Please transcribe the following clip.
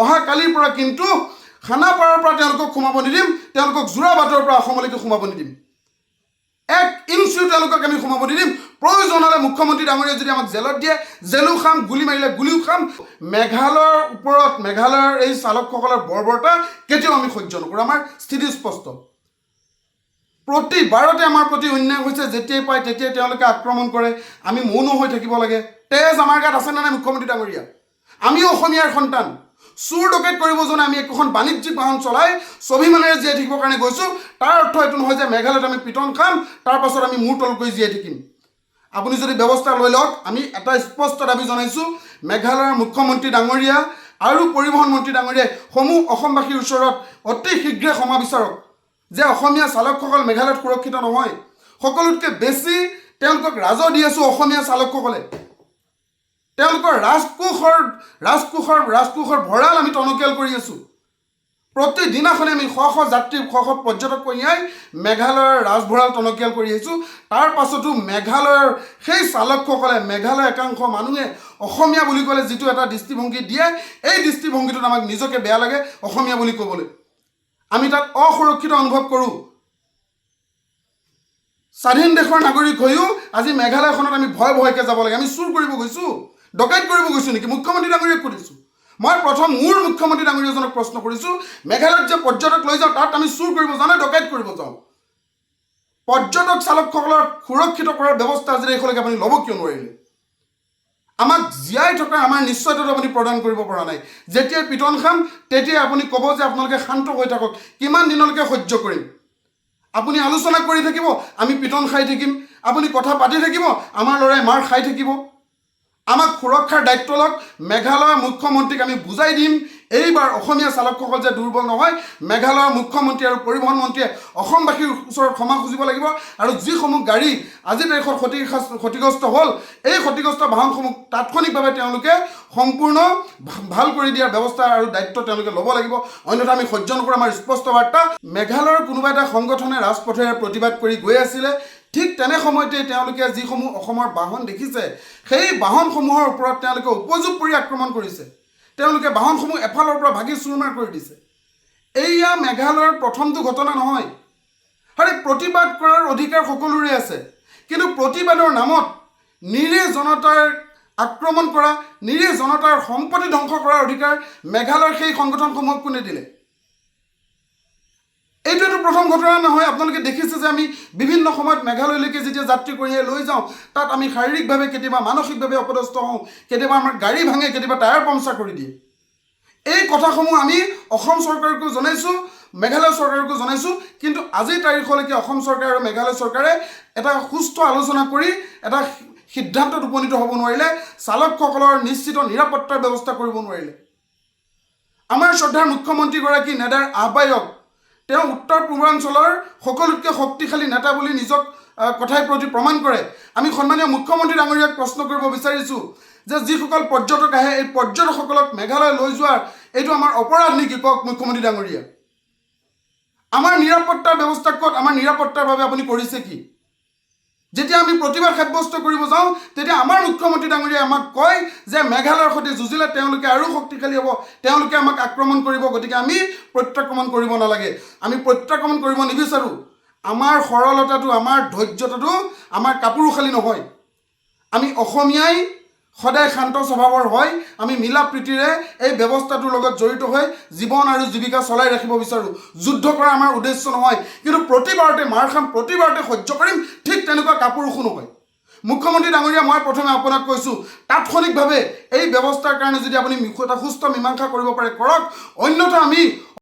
অহাকালিৰ পৰা কিন্তু খানাপাৰাৰ পৰা তেওঁলোকক সোমাব নিদিম, তেওঁলোকক যোৰাবাটৰ পৰা অসমলৈকে সোমাব নিদিম। এক ইঞ্চিও তেওঁলোকক আমি সোমাব নিদিম। প্ৰয়োজন হ'লে মুখ্যমন্ত্ৰী ডাঙৰীয়াই যদি আমাক জেলত দিয়ে, জেলো খাম, গুলি মাৰিলে গুলিও খাম। মেঘালয়ৰ ওপৰত মেঘালয়ৰ এই চালকসকলৰ বৰ্বৰতা কেতিয়াও আমি সহ্য নকৰোঁ। আমাৰ স্থিতি স্পষ্ট। প্ৰতিবাৰতে আমাৰ প্ৰতি অন্যায় হৈছে, যেতিয়াই পায় তেতিয়াই তেওঁলোকে আক্ৰমণ কৰে। আমি মৌন হৈ থাকিব লাগে। তেজ আমাৰ গাত আছে নে নাই মুখ্যমন্ত্ৰী ডাঙৰীয়া? আমিও অসমীয়াৰ সন্তান। চুৰ ডকেট কৰিব জনা আমি একোখন বাণিজ্যিক বাহন চলাই স্বাভিমানেৰে জীয়াই থাকিবৰ কাৰণে গৈছোঁ। তাৰ অৰ্থ এইটো নহয় যে মেঘালয়ত আমি পিটন খাম, তাৰ পাছত আমি মূৰ তল কৰি জীয়াই থাকিম। আপুনি যদি ব্যৱস্থা লৈ লওক। আমি এটা স্পষ্ট দাবী জনাইছোঁ, মেঘালয়ৰ মুখ্যমন্ত্ৰী ডাঙৰীয়া আৰু পৰিবহণ মন্ত্ৰী ডাঙৰীয়াই সমূহ অসমবাসীৰ ওচৰত অতি শীঘ্ৰে ক্ষমা বিচাৰক যে অসমীয়া চালকসকল মেঘালয়ত সুৰক্ষিত নহয়। সকলোতকৈ বেছি তেওঁলোকক ৰাজহ দি আছোঁ অসমীয়া চালকসকলে। তেওঁলোকৰ ৰাজকোষৰ ভঁৰাল আমি টনকিয়াল কৰি আছোঁ। প্ৰতিদিনাখনে আমি শ শ যাত্ৰী, শ শ পৰ্যটক কঢ়িয়াই মেঘালয়ৰ ৰাজভঁৰাল টনকিয়াল কৰি আহিছোঁ। তাৰ পাছতো মেঘালয়ৰ সেই চালকসকলে, মেঘালয়ৰ একাংশ মানুহে অসমীয়া বুলি ক'লে যিটো এটা দৃষ্টিভংগী দিয়ে, এই দৃষ্টিভংগীটোত আমাক নিজকে বেয়া লাগে অসমীয়া বুলি ক'বলৈ। আমি তাত অসুৰক্ষিত অনুভৱ কৰোঁ। স্বাধীন দেশৰ নাগৰিক হৈও আজি মেঘালয়খনত আমি ভয়কৈ যাব লাগে। আমি চুৰ কৰিব গৈছোঁ, ডকাইত কৰিব গৈছোঁ নেকি? মুখ্যমন্ত্ৰী ডাঙৰীয়াক সুধিছোঁ। মই প্ৰথম মোৰ মুখ্যমন্ত্ৰী ডাঙৰীয়াজনক প্ৰশ্ন কৰিছোঁ, মেঘালয়ত যে পৰ্যটক লৈ যাওঁ তাত আমি চুৰ কৰিব যাওঁ নে ডকাইত কৰিব যাওঁ? পৰ্যটক চালকসকলক সুৰক্ষিত কৰাৰ ব্যৱস্থা আজি দেশলৈকে আপুনি ল'ব কিয় নোৱাৰিলে? আমাক জীয়াই থকা আমাৰ নিশ্চয়তাটো আপুনি প্ৰদান কৰিব পৰা নাই। যেতিয়াই পিটন খাম তেতিয়াই আপুনি ক'ব যে আপোনালোকে শান্ত হৈ থাকক। কিমান দিনলৈকে সহ্য কৰিম? আপুনি আলোচনা কৰি থাকিব, আমি পিটন খাই থাকিম। আপুনি কথা পাতি থাকিব, আমাৰ ল'ৰাই মাৰ খাই থাকিব। আমাক সুৰক্ষাৰ দায়িত্ব লওক। মেঘালয়ৰ মুখ্যমন্ত্ৰীক আমি বুজাই দিম, এইবাৰ অসমীয়া চালকসকল যে দুৰ্বল নহয়। মেঘালয়ৰ মুখ্যমন্ত্ৰী আৰু পৰিবহণ মন্ত্ৰীয়ে অসমবাসীৰ ওচৰত ক্ষমা খুজিব লাগিব। আৰু যিসমূহ গাড়ী আজি তাৰিখত ক্ষতিগ্ৰস্ত হ'ল, এই ক্ষতিগ্ৰস্ত বাহনসমূহ তাৎক্ষণিকভাৱে তেওঁলোকে সম্পূৰ্ণ ভাল কৰি দিয়াৰ ব্যৱস্থা আৰু দায়িত্ব তেওঁলোকে ল'ব লাগিব। অন্যথা আমি সহ্য নকৰোঁ। আমাৰ স্পষ্ট বাৰ্তা, মেঘালয়ৰ কোনোবা এটা সংগঠনে ৰাজপথেৰে প্ৰতিবাদ কৰি গৈ আছিলে। ঠিক তেনে সময়তে তেওঁলোকে যিসমূহ অসমৰ বাহন দেখিছে, সেই বাহনসমূহৰ ওপৰত তেওঁলোকে উপযোগ কৰি আক্ৰমণ কৰিছে। তেওঁলোকে বাহনসমূহ এফালৰ পৰা ভাগি চুৰমাৰ কৰি দিছে। এয়া মেঘালয়ৰ প্ৰথমটো ঘটনা নহয়। আৰে প্ৰতিবাদ কৰাৰ অধিকাৰ সকলোৰে আছে, কিন্তু প্ৰতিবাদৰ নামত নিৰীহ জনতাৰ আক্ৰমণ কৰা, নিৰীহ জনতাৰ সম্পত্তি ধ্বংস কৰাৰ অধিকাৰ মেঘালয়ৰ সেই সংগঠনসমূহক কোনে দিলে? এইটোৱেতো প্ৰথম ঘটনা নহয়। আপোনালোকে দেখিছে যে আমি বিভিন্ন সময়ত মেঘালয়লৈকে যেতিয়া যাত্ৰী কঢ়িয়াই লৈ যাওঁ, তাত আমি শাৰীৰিকভাৱে কেতিয়াবা মানসিকভাৱে অপদস্থ হওঁ, কেতিয়াবা আমাৰ গাড়ী ভাঙে, কেতিয়াবা টায়াৰ পামচাৰ কৰি দিয়ে। এই কথাসমূহ আমি অসম চৰকাৰকো জনাইছোঁ, মেঘালয় চৰকাৰকো জনাইছোঁ। কিন্তু আজিৰ তাৰিখলৈকে অসম চৰকাৰ আৰু মেঘালয় চৰকাৰে এটা সুস্থ আলোচনা কৰি এটা সিদ্ধান্তত উপনীত হ'ব নোৱাৰিলে। চালকসকলৰ নিশ্চিত নিৰাপত্তাৰ ব্যৱস্থা কৰিব নোৱাৰিলে। আমাৰ শ্ৰদ্ধাৰ মুখ্যমন্ত্ৰীগৰাকী নেডাৰ আহ্বায়ক, তেওঁ উত্তৰ পূৰ্বাঞ্চলৰ সকলোতকৈ শক্তিশালী নেতা বুলি নিজক কথাই প্ৰতি প্ৰমাণ কৰে। আমি সন্মানীয় মুখ্যমন্ত্ৰী ডাঙৰীয়াক প্ৰশ্ন কৰিব বিচাৰিছোঁ যে যিসকল পৰ্যটক আহে, এই পৰ্যটকসকলক মেঘালয় লৈ যোৱাৰ এইটো আমাৰ অপৰাধ নেকি? কওক মুখ্যমন্ত্ৰী ডাঙৰীয়া। আমাৰ নিৰাপত্তাৰ ব্যৱস্থা ক'ত? আমাৰ নিৰাপত্তাৰ বাবে আপুনি কৰিছে কি? যেতিয়া আমি প্ৰতিবাদ সাব্যস্ত কৰিব যাওঁ, তেতিয়া আমাৰ মুখ্যমন্ত্ৰী ডাঙৰীয়াই আমাক কয় যে মেঘালয়ৰ সৈতে যুঁজিলে তেওঁলোকে আৰু শক্তিশালী হ'ব, তেওঁলোকে আমাক আক্ৰমণ কৰিব, গতিকে আমি প্ৰত্যাক্ৰমণ কৰিব নালাগে। আমি প্ৰত্যাক্ৰমণ কৰিব নিবিচাৰোঁ। আমাৰ সৰলতাটো, আমাৰ ধৈৰ্যতাটো আমাৰ কাপোৰশালী নহয়। আমি অসমীয়াই সদায় শান্ত স্বভাৱৰ হয়। আমি মিলা প্ৰীতিৰে এই ব্যৱস্থাটোৰ লগত জড়িত হৈ জীৱন আৰু জীৱিকা চলাই ৰাখিব বিচাৰোঁ। যুদ্ধ কৰা আমাৰ উদ্দেশ্য নহয়। কিন্তু প্ৰতিবাৰতে মাৰ খাম, প্ৰতিবাৰতে সহ্য কৰিম, ঠিক তেনেকুৱা কাপোৰখো নহয়। মুখ্যমন্ত্ৰী ডাঙৰীয়া, মই প্ৰথমে আপোনাক কৈছোঁ, তাৎক্ষণিকভাৱে এই ব্যৱস্থাৰ কাৰণে যদি আপুনি এটা সুস্থ মীমাংসা কৰিব পাৰে কৰক, অন্যথা আমি